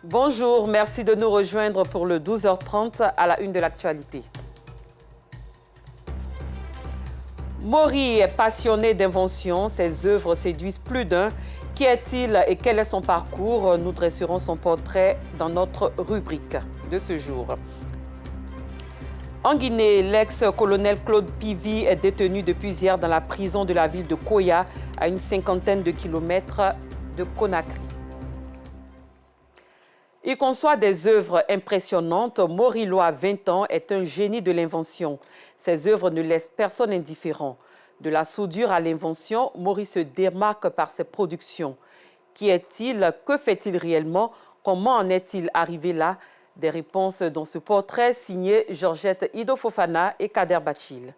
Bonjour, merci de nous rejoindre pour le 12h30 à la une de l'actualité. Maury est passionné d'invention, ses œuvres séduisent plus d'un. Qui est-il et quel est son parcours? Nous dresserons son portrait dans notre rubrique de ce jour. En Guinée, l'ex-colonel Claude Pivy est détenu depuis hier dans la prison de la ville de Koya, à une 50aine de kilomètres de Conakry. Il conçoit des œuvres impressionnantes. Maury Loa, 20 ans, est un génie de l'invention. Ses œuvres ne laissent personne indifférent. De la soudure à l'invention, Maury se démarque par ses productions. Qui est-il? Que fait-il réellement? Comment en est-il arrivé là? Des réponses dans ce portrait signé Georgette Ido Fofana et Kader Bachil.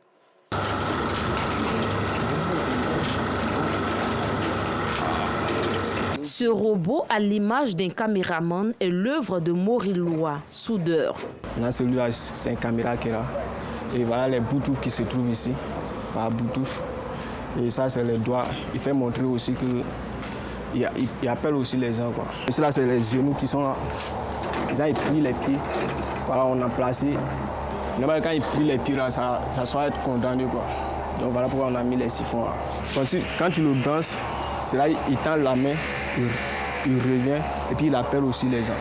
Ce robot, à l'image d'un caméraman, est l'œuvre de Maury Loa, soudeur. Là, celui-là, c'est un caméra qui est là. Et voilà les Bluetooth qui se trouvent ici, par Bluetooth. Et ça, c'est les doigts. Il fait montrer aussi qu'il appelle aussi les gens, quoi. Et là, c'est les genoux qui sont là. Ils ont pris les pieds. Voilà, on a placé. Normalement, quand il plie les pieds, là, ça soit être condamné, quoi. Donc voilà pourquoi on a mis les siphons là. Quand tu le branches, c'est là il tend la main, il revient et puis il appelle aussi les gens.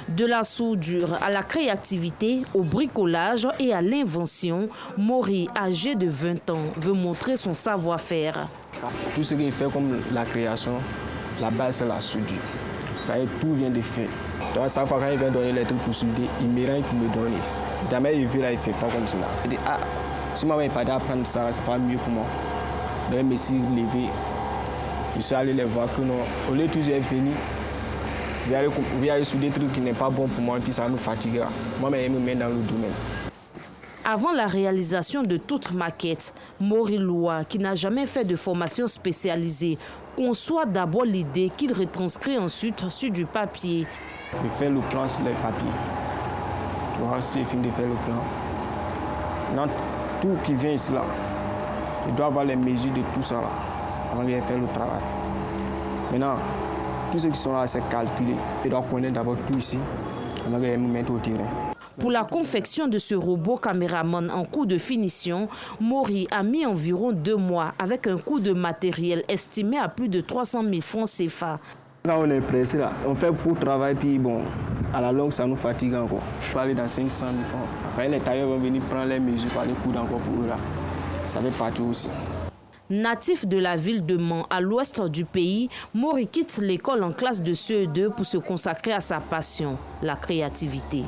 De la soudure à la créativité, au bricolage et à l'invention, Maury, âgé de 20 ans, veut montrer son savoir-faire. Tout ce qu'il fait comme la création, la base c'est la soudure. Tout vient de fait. Donc, chaque fois quand il vient donner les trucs pour souder, il m'érange pour me donner. Jamais il veut là, il ne fait pas comme cela. Il dit, ah, si maman n'est pas d'apprendre ça, c'est pas mieux pour moi. Donc je me suis levé. Je suis allé les voir que non. Au lieu de toujours venir, vous allez sur des trucs qui n'est pas bon pour moi et puis ça nous fatiguera. Moi, je me mets dans le domaine. Avant la réalisation de toute maquette, Maury Loa, qui n'a jamais fait de formation spécialisée, conçoit d'abord l'idée qu'il retranscrit ensuite sur du papier. Je fais le plan sur les papiers. Tu vois, si je finis de faire le plan, maintenant, tout qui vient ici, là, je dois avoir les mesures de tout ça là, avant de faire le travail. Maintenant, tous ceux qui sont là, c'est calculé. Je dois connaître d'abord tout ici, avant de me mettre au terrain. Pour la confection de ce robot caméraman en cours de finition, Maury a mis environ 2 mois avec un coût de matériel estimé à plus de 300 000 francs CFA. Quand on est pressé, là, on fait beaucoup de travail, puis bon, à la longue, ça nous fatigue encore. On peut aller dans 500 000 francs. Après, les tailleurs vont venir prendre les mesures par les coups encore pour eux là. Ça fait partie aussi. Natif de la ville de Mans, à l'ouest du pays, Maury quitte l'école en classe de CE2 pour se consacrer à sa passion, la créativité.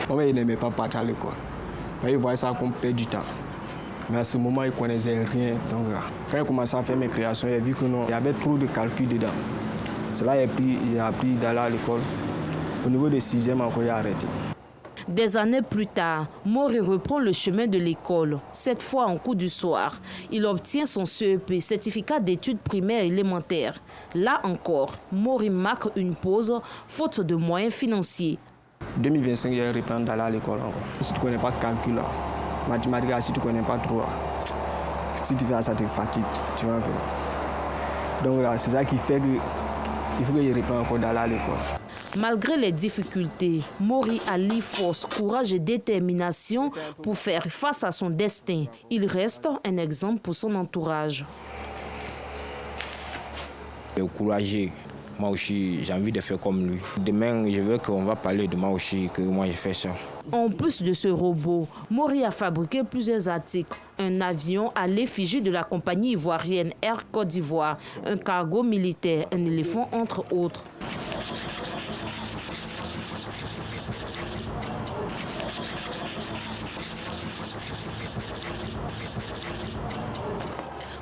Moi, il n'aimait pas partir à l'école. Il voyait ça comme perdre du temps. Mais à ce moment, il ne connaissait rien. Donc, quand il commençait à faire mes créations, il a vu qu'il y avait trop de calculs dedans. C'est là qu'il a appris d'aller à l'école. Au niveau des 6e, encore, il a arrêté. Des années plus tard, Maury reprend le chemin de l'école, cette fois en cours du soir. Il obtient son CEP, certificat d'études primaires élémentaires. Là encore, Maury marque une pause, faute de moyens financiers. 2025, il va reprendre d'aller à l'école encore. Si tu ne connais pas le calcul, mathématiques, si tu ne connais pas trop, si tu fais ça, tu te fatigues. Tu vois un peu. Donc c'est ça qui fait qu'il faut qu'il reprenne encore d'aller à l'école. Malgré les difficultés, Maury allie force, courage et détermination pour faire face à son destin. Il reste un exemple pour son entourage. Courageux. Moi aussi, j'ai envie de faire comme lui. Demain, je veux qu'on va parler de moi aussi, que moi j'ai fait ça. En plus de ce robot, Maury a fabriqué plusieurs articles. Un avion à l'effigie de la compagnie ivoirienne Air Côte d'Ivoire, un cargo militaire, un éléphant entre autres.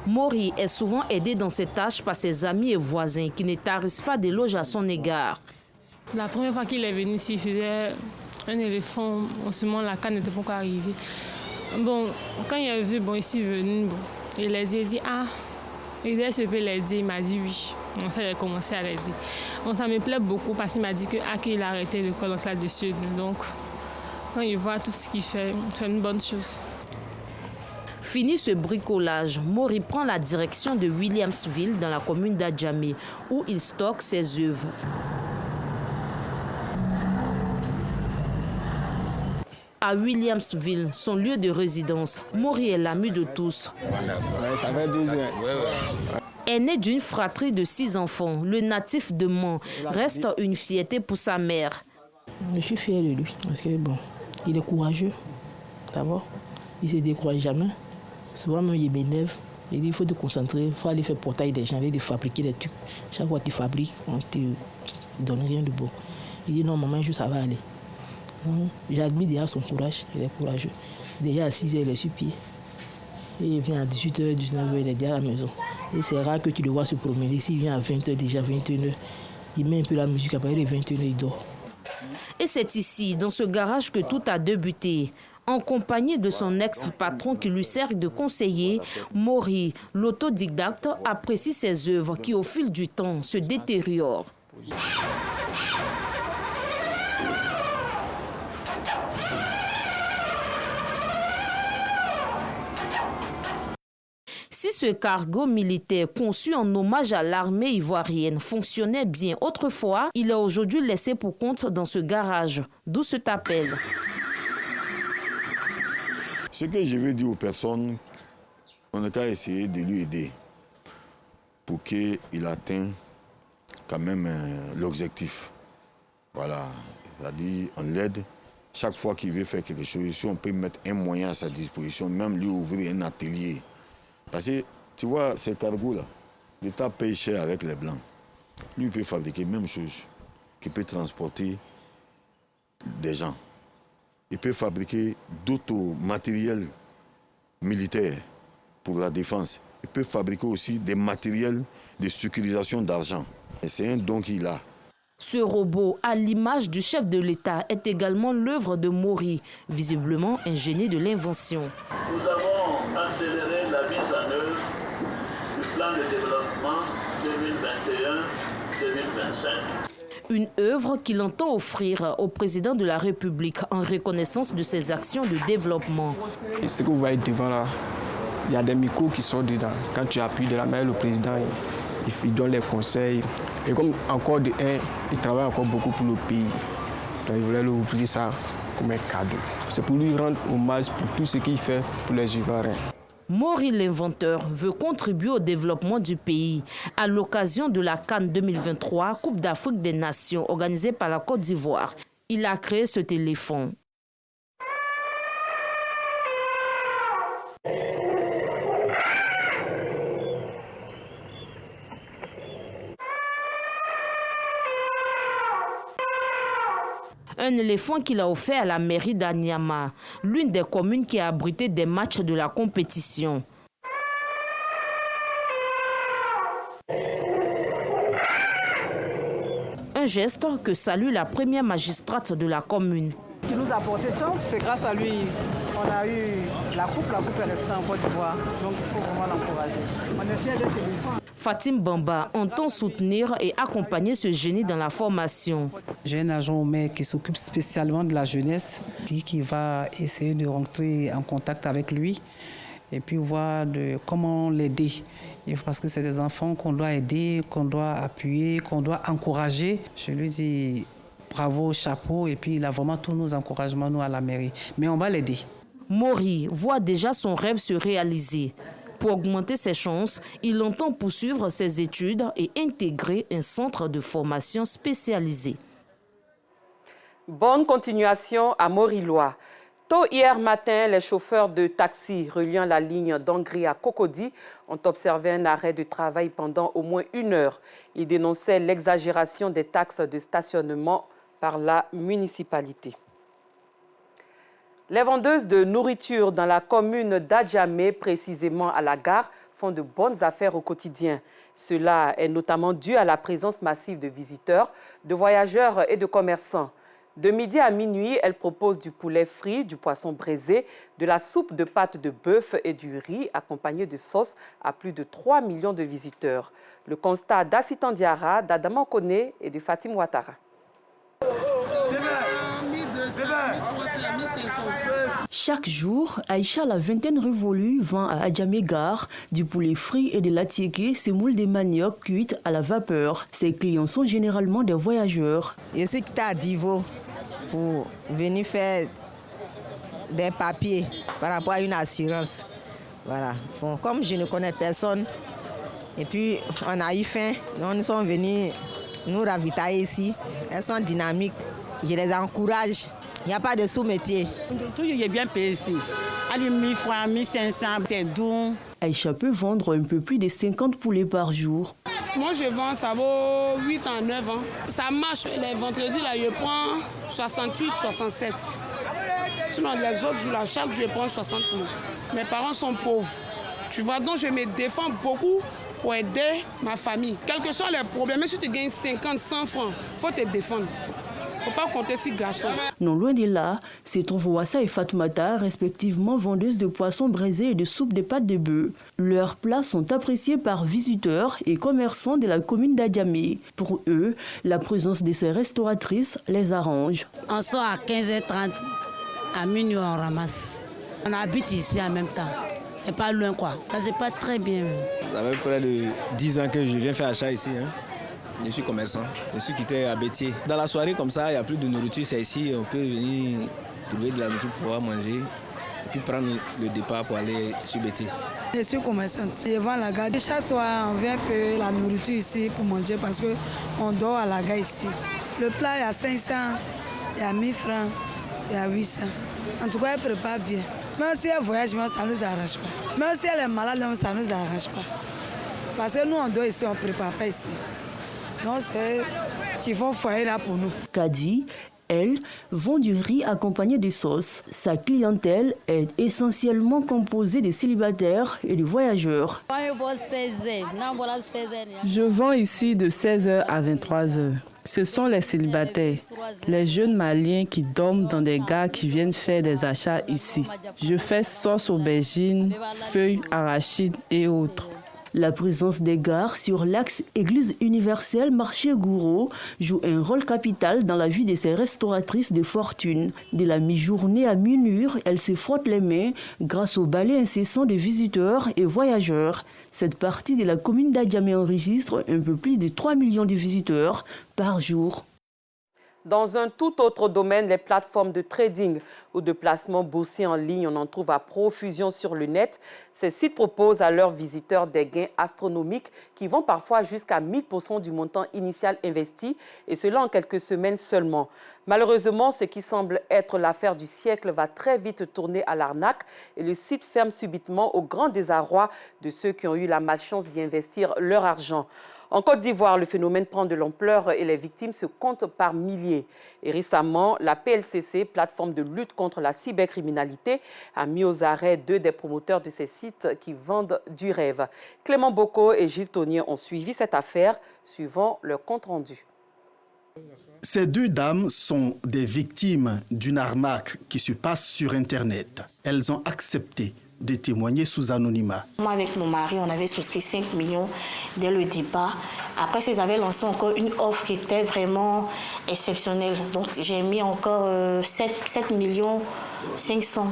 Maury est souvent aidé dans ses tâches par ses amis et voisins qui ne tarissent pas d'éloges à son égard. La première fois qu'il est venu ici, il faisait un éléphant. En ce moment, la canne n'était pas encore arrivée. Bon, quand il a vu, ici venu, il a dit, ah, il peut l'aider. Il m'a dit oui. Donc ça, il a commencé à l'aider. Bon, ça me plaît beaucoup parce qu'il m'a dit qu'il a arrêté l'école en classe de sud. Donc, quand il voit tout ce qu'il fait, c'est une bonne chose. Fini ce bricolage, Mori prend la direction de Williamsville dans la commune d'Adjamé où il stocke ses œuvres. À Williamsville, son lieu de résidence, Mori est l'ami de tous. Ouais, ça fait 2 ans. Aîné d'une fratrie de 6 enfants, le natif de Mans reste une fierté pour sa mère. Je suis fier de lui parce que bon, il est courageux. D'abord, il ne se décourage jamais. Souvent même il m'énerve. Il dit il faut te concentrer, il faut aller faire portail des gens, aller fabriquer des trucs. Chaque fois que tu fabriques, on ne te donne rien de beau. Il dit non maman, un jour ça va aller. J'admire déjà son courage, il est courageux. Déjà à 6 h il est sur pied. Et il vient à 18 h, 19 h, il est déjà à la maison. Et c'est rare que tu le vois se promener. S'il vient à 20 h, déjà 21 h, il met un peu la musique, après les 21 h, il dort. Et c'est ici, dans ce garage, que tout a débuté. En compagnie de son ex-patron qui lui sert de conseiller, Mori, l'autodidacte, apprécie ses œuvres qui, au fil du temps, se détériorent. Si ce cargo militaire conçu en hommage à l'armée ivoirienne fonctionnait bien autrefois, il est aujourd'hui laissé pour compte dans ce garage, d'où cet appel. Ce que je veux dire aux personnes, on a qu'à essayer de lui aider pour qu'il atteigne quand même l'objectif. Voilà, c'est-à-dire on l'aide. Chaque fois qu'il veut faire quelque chose, si on peut mettre un moyen à sa disposition, même lui ouvrir un atelier. Parce que, tu vois, ces cargos-là, l'État paye cher avec les Blancs. Lui, il peut fabriquer la même chose, qu'il peut transporter des gens. Il peut fabriquer d'autres matériels militaires pour la défense. Il peut fabriquer aussi des matériels de sécurisation d'argent. Et c'est un don qu'il a. Ce robot, à l'image du chef de l'État, est également l'œuvre de Mori, visiblement un génie de l'invention. Nous avons accéléré la mise en œuvre du plan de développement 2021-2025. Une œuvre qu'il entend offrir au président de la République en reconnaissance de ses actions de développement. Et ce que vous voyez devant là, il y a des micros qui sont dedans. Quand tu appuies de la main, le président, il donne les conseils. Et comme encore de un, il travaille encore beaucoup pour le pays. Donc il voulait lui ouvrir ça comme un cadeau. C'est pour lui rendre hommage pour tout ce qu'il fait pour les Ivoiriens. Mori l'inventeur veut contribuer au développement du pays. À l'occasion de la CAN 2023, Coupe d'Afrique des Nations, organisée par la Côte d'Ivoire, il a créé ce téléphone. Un éléphant qu'il a offert à la mairie d'Anyama, l'une des communes qui a abrité des matchs de la compétition. Un geste que salue la première magistrate de la commune. Qui nous a porté chance, c'est grâce à lui. On a eu la coupe est restée en Côte d'Ivoire, donc il faut vraiment l'encourager. On est fiers d'être éléphants. Fatim Bamba entend soutenir et accompagner ce génie dans la formation. J'ai un agent au maire qui s'occupe spécialement de la jeunesse, qui va essayer de rentrer en contact avec lui et puis voir comment l'aider. Parce que c'est des enfants qu'on doit aider, qu'on doit appuyer, qu'on doit encourager. Je lui dis bravo, chapeau, et puis il a vraiment tous nos encouragements, nous, à la mairie. Mais on va l'aider. Mori voit déjà son rêve se réaliser. Pour augmenter ses chances, il entend poursuivre ses études et intégrer un centre de formation spécialisé. Bonne continuation à Morilois. Tôt hier matin, les chauffeurs de taxi reliant la ligne d'Angri à Cocody ont observé un arrêt de travail pendant au moins 1 heure. Ils dénonçaient l'exagération des taxes de stationnement par la municipalité. Les vendeuses de nourriture dans la commune d'Adjamé, précisément à la gare, font de bonnes affaires au quotidien. Cela est notamment dû à la présence massive de visiteurs, de voyageurs et de commerçants. De midi à minuit, elles proposent du poulet frit, du poisson braisé, de la soupe de pâte de bœuf et du riz accompagné de sauce à plus de 3 millions de visiteurs. Le constat d'Assitan Diarra, d'Adama Kone et de Fatim Ouattara. Chaque jour, Aïcha, la vingtaine révolue, vend à Adjamé Gare du poulet frit et de l'attiéké, semoule des manioc cuites à la vapeur. Ses clients sont généralement des voyageurs. Je suis quitté à Divo pour venir faire des papiers par rapport à une assurance. Voilà. Bon, comme je ne connais personne, et puis on a eu faim, donc nous sommes venus nous ravitailler ici. Elles sont dynamiques, je les encourage. Il n'y a pas de sous-métier. Toujours, il est bien payé ici. À 1000 francs, 1500, c'est doux. Aïcha peut vendre un peu plus de 50 poulets par jour. Moi, je vends, ça vaut 8 à 9 ans. Ça marche. Les vendredis, là, je prends 68, 67. Sinon, les autres jours, là, chaque jour, je prends 60 poulets. Mes parents sont pauvres. Tu vois, donc je me défends beaucoup pour aider ma famille. Quels que soient les problèmes, même si tu gagnes 50, 100 francs, il faut te défendre. Il ne faut pas compter si garçons. Non loin de là, se trouvent Wassa et Fatoumata, respectivement vendeuses de poissons braisés et de soupe de pâtes de bœuf. Leurs plats sont appréciés par visiteurs et commerçants de la commune d'Adjamé. Pour eux, la présence de ces restauratrices les arrange. On sort à 15h30, à minuit on ramasse. On habite ici en même temps. C'est pas loin quoi. Ça c'est pas très bien. Ça fait près de 10 ans que je viens faire achat ici. Je suis commerçant, je suis quitté à Bétier. Dans la soirée comme ça, il n'y a plus de nourriture, c'est ici, on peut venir trouver de la nourriture pour pouvoir manger et puis prendre le départ pour aller sur Bétier. Je suis commerçante, je vends à la gare. Chaque soir, on vient payer la nourriture ici pour manger parce qu'on dort à la gare ici. Le plat, il y a 500, il y a 1000 francs, il y a 800. En tout cas, elle prépare bien. Même si elle voyage, ça ne nous arrange pas. Même si elle est malade, ça ne nous arrange pas. Parce que nous, on dort ici, on ne prépare pas ici. Donc, ils font foyer là pour nous. Kadi, elle, vend du riz accompagné de sauce. Sa clientèle est essentiellement composée de célibataires et de voyageurs. Je vends ici de 16h à 23h. Ce sont les célibataires, les jeunes Maliens qui dorment dans des gares qui viennent faire des achats ici. Je fais sauce aubergine, feuilles, arachides et autres. La présence des gares sur l'axe Église universelle Marché Gouraud joue un rôle capital dans la vie de ces restauratrices de fortune. De la mi-journée à minuit, elles se frottent les mains grâce au balai incessant de visiteurs et voyageurs. Cette partie de la commune d'Adjamé enregistre un peu plus de 3 millions de visiteurs par jour. Dans un tout autre domaine, les plateformes de trading ou de placement boursier en ligne, on en trouve à profusion sur le net. Ces sites proposent à leurs visiteurs des gains astronomiques qui vont parfois jusqu'à 1000% du montant initial investi, et cela en quelques semaines seulement. Malheureusement, ce qui semble être l'affaire du siècle va très vite tourner à l'arnaque et le site ferme subitement au grand désarroi de ceux qui ont eu la malchance d'y investir leur argent. En Côte d'Ivoire, le phénomène prend de l'ampleur et les victimes se comptent par milliers. Et récemment, la PLCC, plateforme de lutte contre la cybercriminalité, a mis aux arrêts 2 des promoteurs de ces sites qui vendent du rêve. Clément Bocco et Gilles Tonnier ont suivi cette affaire, suivant leur compte-rendu. Ces 2 dames sont des victimes d'une arnaque qui se passe sur Internet. Elles ont accepté de témoigner sous anonymat. Moi, avec mon mari, on avait souscrit 5 millions dès le départ. Après, ils avaient lancé encore une offre qui était vraiment exceptionnelle. Donc, j'ai mis encore 7 millions 500.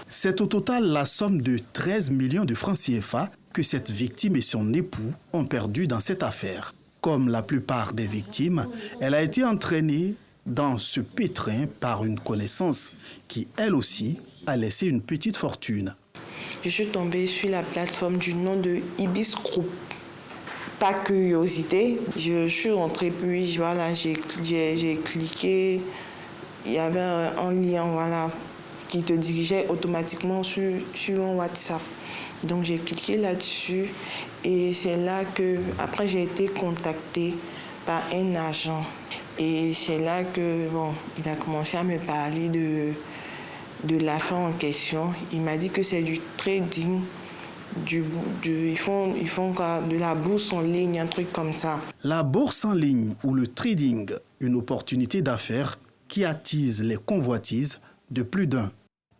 C'est au total la somme de 13 millions de francs CFA que cette victime et son époux ont perdu dans cette affaire. Comme la plupart des victimes, elle a été entraînée dans ce pétrin par une connaissance qui, elle aussi, a laissé une petite fortune. Je suis tombée sur la plateforme du nom de Ibis Group. Par curiosité, je suis rentrée, puis voilà, j'ai cliqué. Il y avait un lien voilà, qui te dirigeait automatiquement sur un WhatsApp. Donc j'ai cliqué là-dessus et c'est là que, après j'ai été contactée par un agent. Et c'est là que, bon, il a commencé à me parler de l'affaire en question. Il m'a dit que c'est du trading, ils font de la bourse en ligne, un truc comme ça. La bourse en ligne ou le trading, une opportunité d'affaires qui attise les convoitises de plus d'un.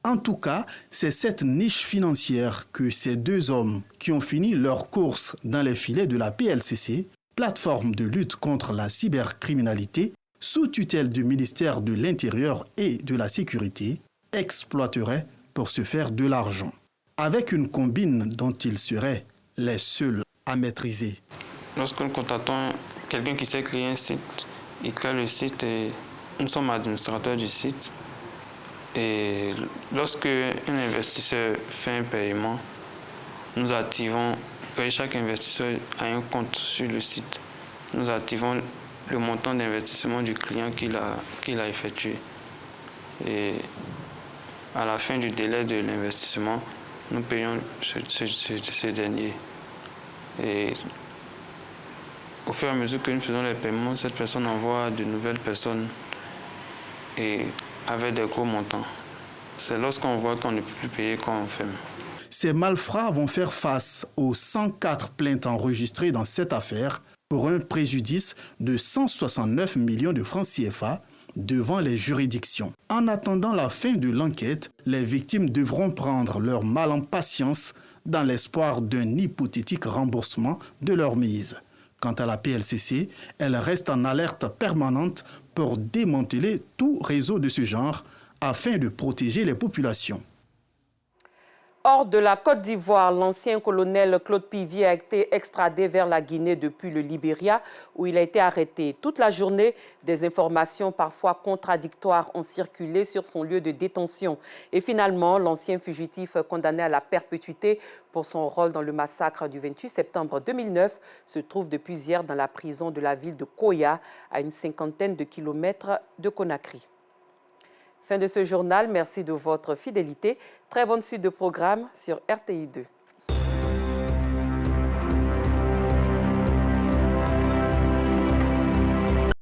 En tout cas, c'est cette niche financière que ces 2 hommes qui ont fini leur course dans les filets de la PLCC, plateforme de lutte contre la cybercriminalité, sous tutelle du ministère de l'Intérieur et de la Sécurité, exploiteraient pour se faire de l'argent, avec une combine dont ils seraient les seuls à maîtriser. Lorsque nous contactons quelqu'un qui sait créer un site, il crée le site et nous sommes administrateurs du site. Et lorsque un investisseur fait un paiement, nous activons, chaque investisseur a un compte sur le site. Nous activons le montant d'investissement du client qu'il a effectué. Et à la fin du délai de l'investissement, nous payons ce dernier. Et au fur et à mesure que nous faisons les paiements, cette personne envoie de nouvelles personnes et avec des gros montants. C'est lorsqu'on voit qu'on ne peut plus payer qu'on ferme. Ces malfrats vont faire face aux 104 plaintes enregistrées dans cette affaire pour un préjudice de 169 millions de francs CFA devant les juridictions. En attendant la fin de l'enquête, les victimes devront prendre leur mal en patience dans l'espoir d'un hypothétique remboursement de leur mise. Quant à la PLCC, elle reste en alerte permanente pour démanteler tout réseau de ce genre afin de protéger les populations. Hors de la Côte d'Ivoire, l'ancien colonel Claude Pivier a été extradé vers la Guinée depuis le Libéria, où il a été arrêté. Toute la journée, des informations parfois contradictoires ont circulé sur son lieu de détention. Et finalement, l'ancien fugitif condamné à la perpétuité pour son rôle dans le massacre du 28 septembre 2009 se trouve depuis hier dans la prison de la ville de Koya, à une 50aine de kilomètres de Conakry. Fin de ce journal, merci de votre fidélité. Très bonne suite de programme sur RTI2.